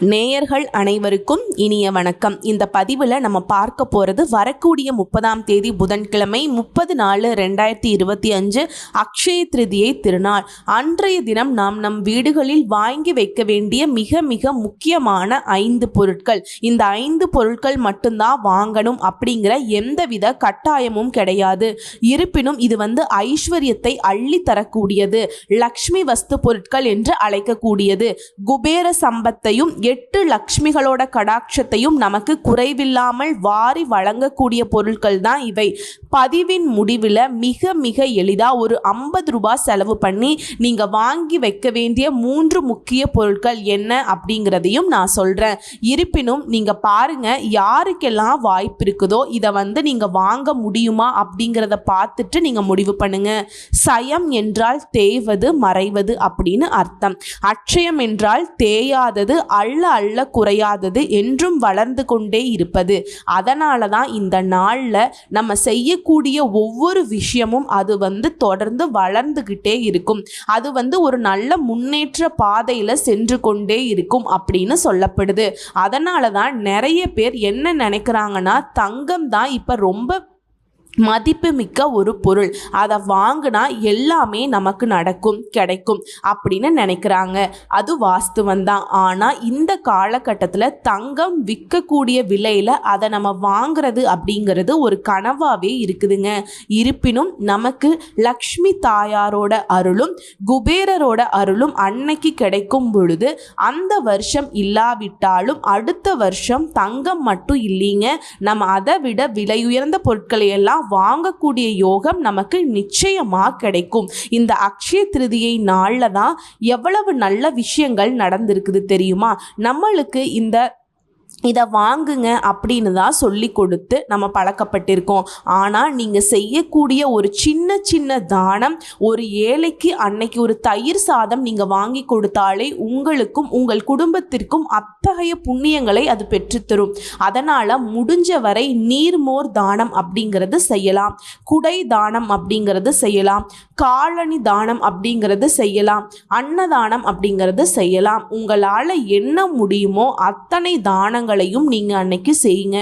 நேயர்கள் அனைவருக்கும் இனிய வணக்கம். இந்த பதிவில் நம்ம பார்க்க போகிறது வரக்கூடிய 30ஆம் தேதி புதன்கிழமை 30/4/2025 அக்ஷய திருதியை திருநாள். அன்றைய தினம் நாம் நம் வீடுகளில் வாங்கி வைக்க வேண்டிய மிக மிக முக்கியமான 5 பொருட்கள். இந்த 5 பொருட்கள் மட்டும்தான் வாங்கணும் அப்படிங்கிற எந்தவித கட்டாயமும் கிடையாது. இருப்பினும் இது ஐஸ்வர்யத்தை அள்ளி தரக்கூடியது, லக்ஷ்மி வஸ்து பொருட்கள் என்று அழைக்கக்கூடியது, குபேர சம்பத்தையும் 8 லக்ஷ்மிகளோட கடாட்சத்தையும் நமக்கு குறைவில்லாமல் வாரி வழங்கக்கூடிய பொருட்கள் தான் இவை. பதிவின் முடிவில் மிக மிக எளிதாக ஒரு 50 ரூபாய் செலவு பண்ணி நீங்கள் வாங்கி வைக்க வேண்டிய 3 முக்கிய பொருட்கள் என்ன அப்படிங்கிறதையும் நான் சொல்கிறேன். இருப்பினும் நீங்கள் பாருங்கள், யாருக்கெல்லாம் வாய்ப்பு இருக்குதோ இதை நீங்கள் வாங்க முடியுமா அப்படிங்கிறத பார்த்துட்டு நீங்கள் முடிவு பண்ணுங்கள். சயம் என்றால் தேய்வது மறைவது அப்படின்னு அர்த்தம். அட்சயம் என்றால் தேயாதது, அள்ள அள்ள குறையாதது, என்றும் வளர்ந்து கொண்டே இருப்பது. அதனால தான் இந்த நாளில் நம்ம செய்யக்கூடிய ஒவ்வொரு விஷயமும் அது தொடர்ந்து வளர்ந்துகிட்டே இருக்கும். அது ஒரு நல்ல முன்னேற்ற பாதையில் சென்று கொண்டே இருக்கும் அப்படின்னு சொல்லப்படுது. அதனால தான் நிறைய பேர் என்ன நினைக்கிறாங்கன்னா, தங்கம் தான் இப்போ ரொம்ப மதிப்பு மிக்க ஒரு பொருள், அதை வாங்கினா எல்லாமே நமக்கு நடக்கும் கிடைக்கும் அப்படின்னு நினைக்கிறாங்க. அது வாஸ்துவந்தான். ஆனால் இந்த காலகட்டத்தில் தங்கம் விற்கக்கூடிய விலையில் அதை நம்ம வாங்குறது அப்படிங்கிறது ஒரு கனவாகவே இருக்குதுங்க. இருப்பினும் நமக்கு லக்ஷ்மி தாயாரோட அருளும் குபேரரோட அருளும் அன்னைக்கு கிடைக்கும் பொழுது அந்த வருஷம் இல்லாவிட்டாலும் அடுத்த வருஷம் தங்கம் மட்டும் இல்லைங்க, நம்ம அதை விட விலையுயர்ந்த பொருட்களை எல்லாம் வாங்கக்கூடிய யோகம் நமக்கு நிச்சயமா கிடைக்கும். இந்த அக்ஷய திருதியை நாள்ல தான் எவ்வளவு நல்ல விஷயங்கள் நடந்திருக்குது தெரியுமா? நம்மளுக்கு இதை வாங்குங்க அப்படின்னு தான் சொல்லி கொடுத்து நம்ம பழக்கப்பட்டிருக்கோம். ஆனால் நீங்கள் செய்யக்கூடிய ஒரு சின்ன சின்ன தானம், ஒரு ஏழைக்கு அன்னைக்கு ஒரு தயிர் சாதம் நீங்கள் வாங்கி கொடுத்தாலே உங்களுக்கும் உங்கள் குடும்பத்திற்கும் அத்தகைய புண்ணியங்களை அது பெற்றுத்தரும். அதனால் முடிஞ்ச வரை நீர்மோர் தானம் அப்படிங்கிறது செய்யலாம், குடை தானம் அப்படிங்கிறது செய்யலாம், காலணி தானம் அப்படிங்கிறது செய்யலாம், அன்னதானம் அப்படிங்கிறது செய்யலாம். உங்களால் என்ன முடியுமோ அத்தனை தானங்களையும் நீங்க அன்னைக்கு செய்யுங்க.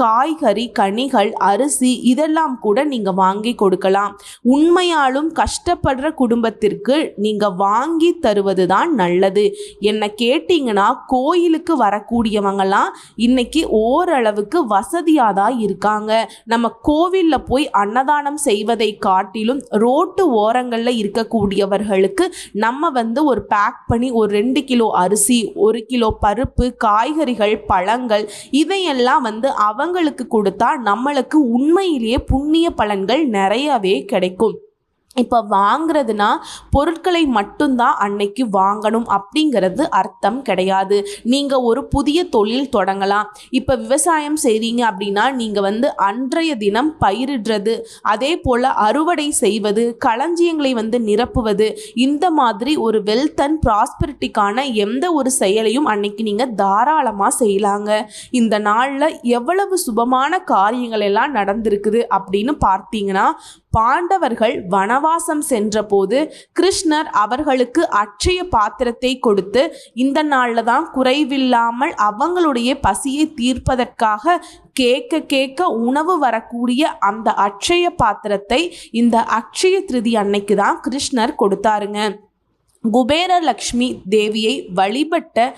காய்கறி, கனிகள், அரிசி இதெல்லாம் கூட நீங்க வாங்கி கொடுக்கலாம். உண்மையாலும் கஷ்டப்படுற குடும்பத்திற்கு நீங்க வாங்கி தருவது தான் நல்லது. என்ன கேட்டீங்கன்னா, கோயிலுக்கு வரக்கூடியவங்கலாம் இன்னைக்கு ஓரளவுக்கு வசதியாதான் இருக்காங்க. நம்ம கோவில்ல போய் அன்னதானம் செய்வதை காட்டிலும் ரோட்டு ஓரங்களில் இருக்கக்கூடியவர்களுக்கு நம்ம ஒரு பேக் பண்ணி ஒரு 2 கிலோ அரிசி, 1 கிலோ பருப்பு, காய்கறிகள், பழங்கள் இதையெல்லாம் அவங்களுக்கு கொடுத்தா நம்மளுக்கு உண்மையிலேயே புண்ணிய பலன்கள் நிறையவே கிடைக்கும். இப்போ வாங்குறதுனா பொருட்களை மட்டும்தான் அன்னைக்கு வாங்கணும் அப்படிங்கிறது அர்த்தம் கிடையாது. நீங்கள் ஒரு புதிய தொழில் தொடங்கலாம். இப்போ விவசாயம் செய்கிறீங்க அப்படின்னா நீங்கள் அன்றைய தினம் பயிரிடுறது, அதே போல் அறுவடை செய்வது, களஞ்சியங்களை நிரப்புவது, இந்த மாதிரி ஒரு வெல்த் அண்ட் ப்ராஸ்பரிட்டிக்கான எந்த ஒரு செயலையும் அன்னைக்கு நீங்கள் தாராளமாக செய்யலாங்க. இந்த நாளில் எவ்வளவு சுபமான காரியங்கள் எல்லாம் நடந்திருக்குது அப்படின்னு பார்த்தீங்கன்னா, பாண்டவர்கள் வனவாசம் சென்ற போது கிருஷ்ணர் அவர்களுக்கு அட்சய பாத்திரத்தை கொடுத்து இந்த நாளில் தான் குறைவில்லாமல் அவங்களுடைய பசியை தீர்ப்பதற்காக கேட்க கேட்க உணவு வரக்கூடிய அந்த அட்சய பாத்திரத்தை இந்த அக்ஷய திருதி அன்னைக்கு தான் கிருஷ்ணர் கொடுத்தாருங்க. குபேர லக்ஷ்மி தேவியை வழிபட்ட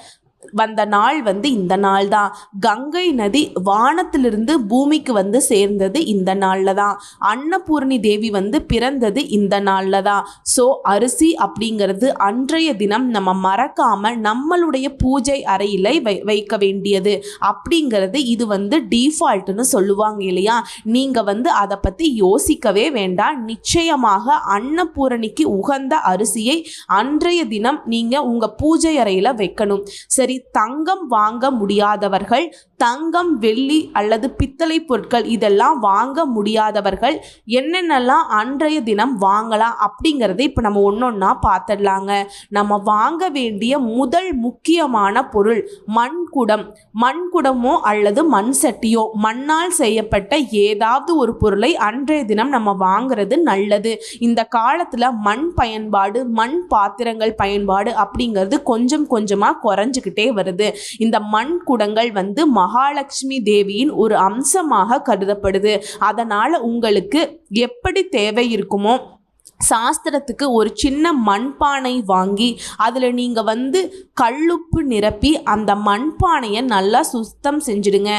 வந்த நாள் இந்த நாள் தான். கங்கை நதி வானத்திலிருந்து பூமிக்கு சேர்ந்தது இந்த நாளில் தான். அன்னபூர்ணி தேவி பிறந்தது இந்த நாளில் தான். ஸோ அரிசி அப்படிங்கிறது அன்றைய தினம் நம்ம மறக்காமல் நம்மளுடைய பூஜை அறையில் வைக்க வேண்டியது அப்படிங்கிறது இது டிஃபால்ட்டுன்னு சொல்லுவாங்க இல்லையா? நீங்கள் அதை பற்றி யோசிக்கவே வேண்டாம். நிச்சயமாக அன்னபூரணிக்கு உகந்த அரிசியை அன்றைய தினம் நீங்கள் உங்கள் பூஜை அறையில் வைக்கணும். சரி, தங்கம் வாங்க முடியாதவர்கள், தங்கம், வெள்ளி அல்லது பித்தளை பொருட்கள் இதெல்லாம் வாங்க முடியாதவர்கள் என்னென்னலாம் அன்றைய தினம் வாங்கலாம் அப்படிங்கிறத இப்போ நம்ம ஒன்றொன்னா பார்த்துடலாங்க. நம்ம வாங்க வேண்டிய முதல் முக்கியமான பொருள் மண்குடம். மண்குடமோ அல்லது மண் சட்டியோ, மண்ணால் செய்யப்பட்ட ஏதாவது ஒரு பொருளை அன்றைய தினம் நம்ம வாங்குறது நல்லது. இந்த காலத்தில் மண் பயன்பாடு, மண் பாத்திரங்கள் பயன்பாடு அப்படிங்கிறது கொஞ்சம் கொஞ்சமாக குறைஞ்சிக்கிட்டு கிடைச்சிக்கிட்டே வருது. இந்த மண் குடங்கள் வந்து மகாலட்சுமி தேவியின் ஒரு அம்சமாக கருதப்படுது. அதனால உங்களுக்கு எப்படி தேவை இருக்குமோ சாஸ்திரத்துக்கு ஒரு சின்ன மண்பானை வாங்கி அதில் நீங்கள் வந்து கல்லுப்பு நிரப்பி அந்த மண்பானையை நல்லா சுத்தம் செஞ்சுடுங்க.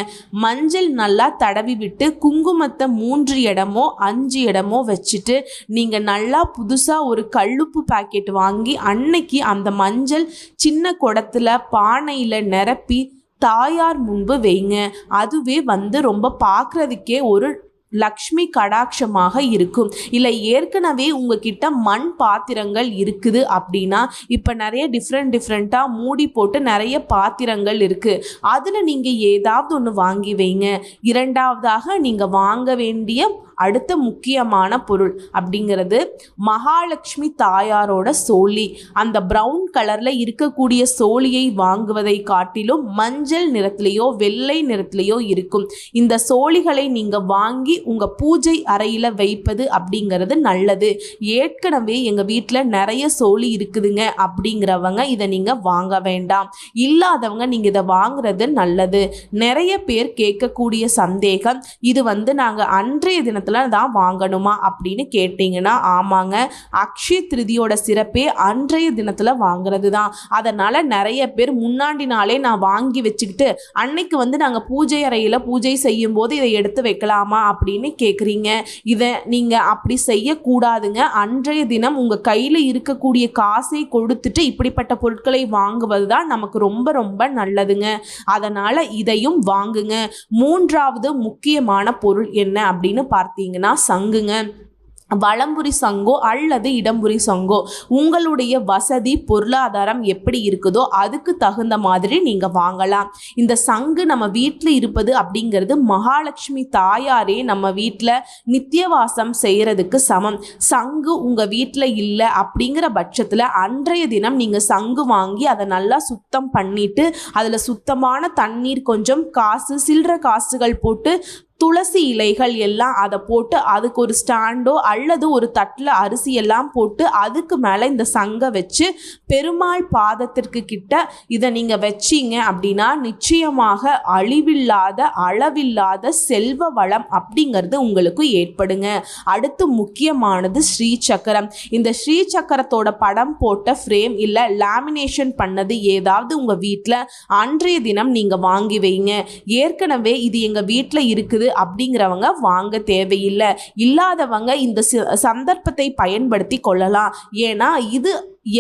மஞ்சள் நல்லா தடவி விட்டு குங்குமத்தை 3 இடமோ 5 இடமோ வச்சுட்டு நீங்கள் நல்லா புதுசாக ஒரு கல்லுப்பு பாக்கெட் வாங்கி அன்னைக்கு அந்த மஞ்சள் சின்ன குடத்தில் பானையில் நிரப்பி தாயார் முன்பு வைங்க. அதுவே வந்து ரொம்ப பார்க்குறதுக்கே ஒரு லக்ஷ்மி கடாட்சமாக இருக்கும். இல்லை ஏற்கனவே உங்ககிட்ட மண் பாத்திரங்கள் இருக்குது அப்படின்னா இப்போ நிறைய டிஃப்ரெண்ட்டாக மூடி போட்டு நிறைய பாத்திரங்கள் இருக்குது. அதில் நீங்கள் ஏதாவது ஒன்று வாங்கி வைங்க. இரண்டாவதாக நீங்கள் வாங்க வேண்டிய அடுத்த முக்கியமான பொருள் அப்படிங்கிறது மகாலட்சுமி தாயாரோட சோழி. அந்த ப்ரௌன் கலரில் இருக்கக்கூடிய சோழியை வாங்குவதை காட்டிலும் மஞ்சள் நிறத்திலேயோ வெள்ளை நிறத்திலேயோ இருக்கும். இந்த சோழிகளை நீங்கள் வாங்கி உங்கள் பூஜை அறையில் வைப்பது அப்படிங்கிறது நல்லது. ஏற்கனவே எங்கள் வீட்டில் நிறைய சோழி இருக்குதுங்க அப்படிங்கிறவங்க இதை நீங்கள் வாங்க வேண்டாம். இல்லாதவங்க நீங்கள் இதை வாங்குறது நல்லது. நிறைய பேர் கேட்கக்கூடிய சந்தேகம், இது வந்து நாங்கள் அன்றைய தினத்தில் தான் வாங்கணுமா அப்படின்னு கேட்டிங்கன்னா, ஆமாங்க, அக்ஷய திருதியோட சிறப்பே அன்றைய தினத்தில் வாங்குறது தான். அதனால் நிறைய பேர் முன்னாடி நாளே நான் வாங்கி வச்சுக்கிட்டு அன்னைக்கு வந்து நாங்கள் பூஜை அறையில் பூஜை செய்யும் போது இதை எடுத்து வைக்கலாமா அப்படின்னு கேட்குறீங்க. இதை நீங்கள் அப்படி செய்யக்கூடாதுங்க. அன்றைய தினம் உங்கள் கையில் இருக்கக்கூடிய காசை கொடுத்துட்டு இப்படிப்பட்ட பொருட்களை வாங்குவது தான் நமக்கு ரொம்ப ரொம்ப நல்லதுங்க. அதனால் இதையும் வாங்குங்க. மூன்றாவது முக்கியமான பொருள் என்ன அப்படின்னு பார்த்தீங்கன்னா சங்குங்க. வலம்புரி சங்கோ அல்லது இடம்புரி சங்கோ, உங்களுடைய வசதி பொருளாதாரம் எப்படி இருக்குதோ அதுக்கு தகுந்த மாதிரி நீங்கள் வாங்கலாம். இந்த சங்கு நம்ம வீட்டில் இருப்பது அப்படிங்கிறது மகாலட்சுமி தாயாரே நம்ம வீட்டில் நித்தியவாசம் செய்கிறதுக்கு சமம். சங்கு உங்கள் வீட்டில் இல்லை அப்படிங்கிற பட்சத்தில் அன்றைய தினம் நீங்கள் சங்கு வாங்கி அதை நல்லா சுத்தம் பண்ணிவிட்டு அதில் சுத்தமான தண்ணீர், கொஞ்சம் காசு, சில்லற காசுகள் போட்டு துளசி இலைகள் எல்லாம் அதை போட்டு அதுக்கு ஒரு ஸ்டாண்டோ அல்லது ஒரு தட்டில் அரிசி எல்லாம் போட்டு அதுக்கு மேலே இந்த சங்கை வச்சு பெருமாள் பாதத்திற்கு கிட்ட இதை நீங்கள் வச்சிங்க அப்படின்னா நிச்சயமாக அழிவில்லாத அளவில்லாத செல்வ வளம் அப்படிங்கிறது உங்களுக்கு ஏற்படுங்க. அடுத்து முக்கியமானது ஸ்ரீசக்கரம். இந்த ஸ்ரீசக்கரத்தோட படம் போட்ட ஃப்ரேம் இல்லை லேமினேஷன் பண்ணது ஏதாவது உங்கள் வீட்டில் அன்றைய தினம் நீங்கள் வாங்கி வைங்க. ஏற்கனவே இது எங்கள் வீட்டில் இருக்குது அப்படிங்கிறவங்க வாங்க தேவையில்லை. இல்லாதவங்க இந்த சந்தர்ப்பத்தை பயன்படுத்தி கொள்ளலாம். ஏன்னா இது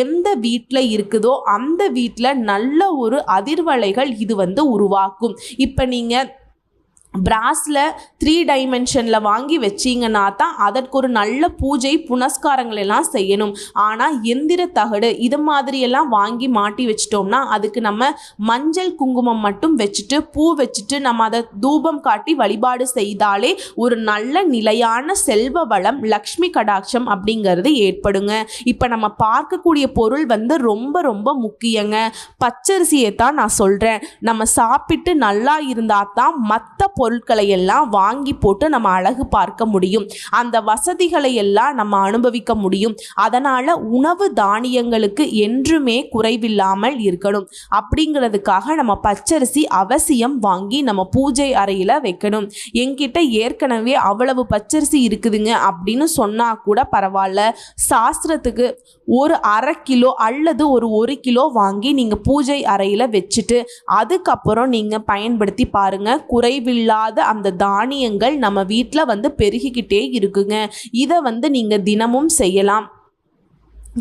எந்த வீட்டில் இருக்குதோ அந்த வீட்டில் நல்ல ஒரு அதிர்வலைகள் இது வந்து உருவாக்கும். இப்போ நீங்கள் பிராஸில் 3 டைமென்ஷனில் வாங்கி வச்சிங்கன்னா தான் அதற்கு ஒரு நல்ல பூஜை புனஸ்காரங்கள் எல்லாம் செய்யணும். ஆனால் எந்திர தகடு இது மாதிரியெல்லாம் வாங்கி மாட்டி வச்சிட்டோம்னா அதுக்கு நம்ம மஞ்சள் குங்குமம் மட்டும் வச்சுட்டு பூ வச்சுட்டு நம்ம அதை தூபம் காட்டி வழிபாடு செய்தாலே ஒரு நல்ல நிலையான செல்வ வளம், லக்ஷ்மி கடாட்சம் அப்படிங்கிறது ஏற்படுங்க. இப்போ நம்ம பார்க்கக்கூடிய பொருள் வந்து ரொம்ப ரொம்ப முக்கியங்க. பச்சரிசியை தான் நான் சொல்கிறேன். நம்ம சாப்பிட்டு நல்லா இருந்தால் தான் மற்ற பொருட்களை எல்லாம் வாங்கி போட்டு நம்ம அழகு பார்க்க முடியும். அந்த வசதிகளை எல்லாம் நம்ம அனுபவிக்க முடியும். அதனால உணவு தானியங்களுக்கு என்றுமே குறைவில்லாமல் இருக்கணும். அப்படிங்கிறதுக்காக நம்ம பச்சரிசி அவசியம் வாங்கி நம்ம பூஜை அறையில் வைக்கணும். என்கிட்ட ஏற்கனவே அவ்வளவு பச்சரிசி இருக்குதுங்க அப்படின்னு சொன்னா கூட பரவாயில்ல, சாஸ்திரத்துக்கு ஒரு 1/2 கிலோ அல்லது ஒரு 1 கிலோ வாங்கி நீங்கள் பூஜை அறையில் வச்சுட்டு அதுக்கப்புறம் நீங்கள் பயன்படுத்தி பாருங்க. குறைவில்லாத அந்த தானியங்கள் நம்ம வீட்டில் வந்து பெருகிக்கிட்டே இருக்குங்க. இதை வந்து நீங்கள் தினமும் செய்யலாம்.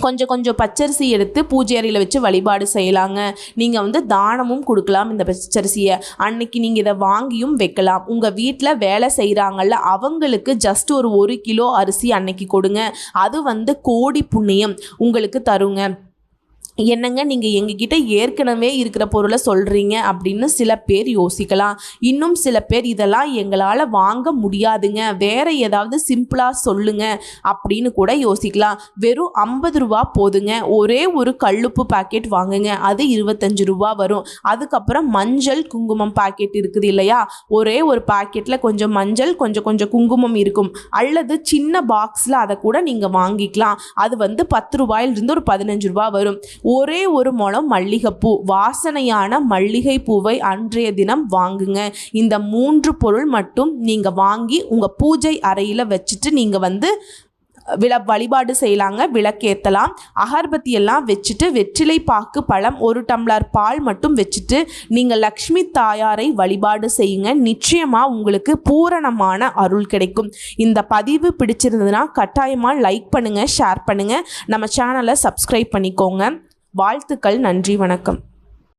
கொஞ்சம் கொஞ்சம் பச்சரிசி எடுத்து பூஜை அறையில் வச்சு வழிபாடு செய்யலாங்க. நீங்கள் வந்து தானமும் கொடுக்கலாம். இந்த பச்சரிசியை அன்னைக்கு நீங்கள் இதை வாங்கியும் வைக்கலாம். உங்கள் வீட்டில் வேலை செய்கிறாங்கல்ல அவங்களுக்கு ஜஸ்ட் ஒரு 1 கிலோ அரிசி அன்னைக்கு கொடுங்க. அது வந்து கோடி புண்ணியம் உங்களுக்கு தருங்க. என்னங்க நீங்கள் எங்ககிட்ட ஏற்கனவே இருக்கிற பொருளை சொல்கிறீங்க அப்படின்னு சில பேர் யோசிக்கலாம். இன்னும் சில பேர் இதெல்லாம் எங்களால் வாங்க முடியாதுங்க, வேறு ஏதாவது சிம்பிளாக சொல்லுங்க அப்படின்னு கூட யோசிக்கலாம். வெறும் 50 ரூபா போதுங்க. ஒரே ஒரு கல்லுப்பு பாக்கெட் வாங்குங்க, அது 25 ரூபா வரும். அதுக்கப்புறம் மஞ்சள் குங்குமம் பாக்கெட் இருக்குது இல்லையா, ஒரே ஒரு பாக்கெட்டில் கொஞ்சம் மஞ்சள் கொஞ்சம் கொஞ்சம் குங்குமம் இருக்கும். அல்லது சின்ன பாக்ஸில் அதை கூட நீங்கள் வாங்கிக்கலாம். அது வந்து 10 ரூபாயிலிருந்து ஒரு 15 ரூபா வரும். ஒரே ஒரு முழம் மல்லிகைப்பூ, வாசனையான மல்லிகை பூவை அன்றைய தினம் வாங்குங்க. இந்த 3 பொருள் மட்டும் நீங்கள் வாங்கி உங்கள் பூஜை அறையில் வச்சுட்டு நீங்கள் வழிபாடு செய்யலாங்க. விளக்கேற்றலாம். அகர்பத்தி எல்லாம் வச்சுட்டு வெற்றிலை பாக்கு பழம் 1 டம்ளர் பால் மட்டும் வச்சுட்டு நீங்கள் லக்ஷ்மி தாயாரை வழிபாடு செய்யுங்க. நிச்சயமாக உங்களுக்கு பூரணமான அருள் கிடைக்கும். இந்த பதிவு பிடிச்சிருந்ததுன்னா கட்டாயமாக லைக் பண்ணுங்கள், ஷேர் பண்ணுங்கள், நம்ம சேனலை சப்ஸ்கிரைப் பண்ணிக்கோங்க. வாழ்த்துக்கள். நன்றி, வணக்கம்.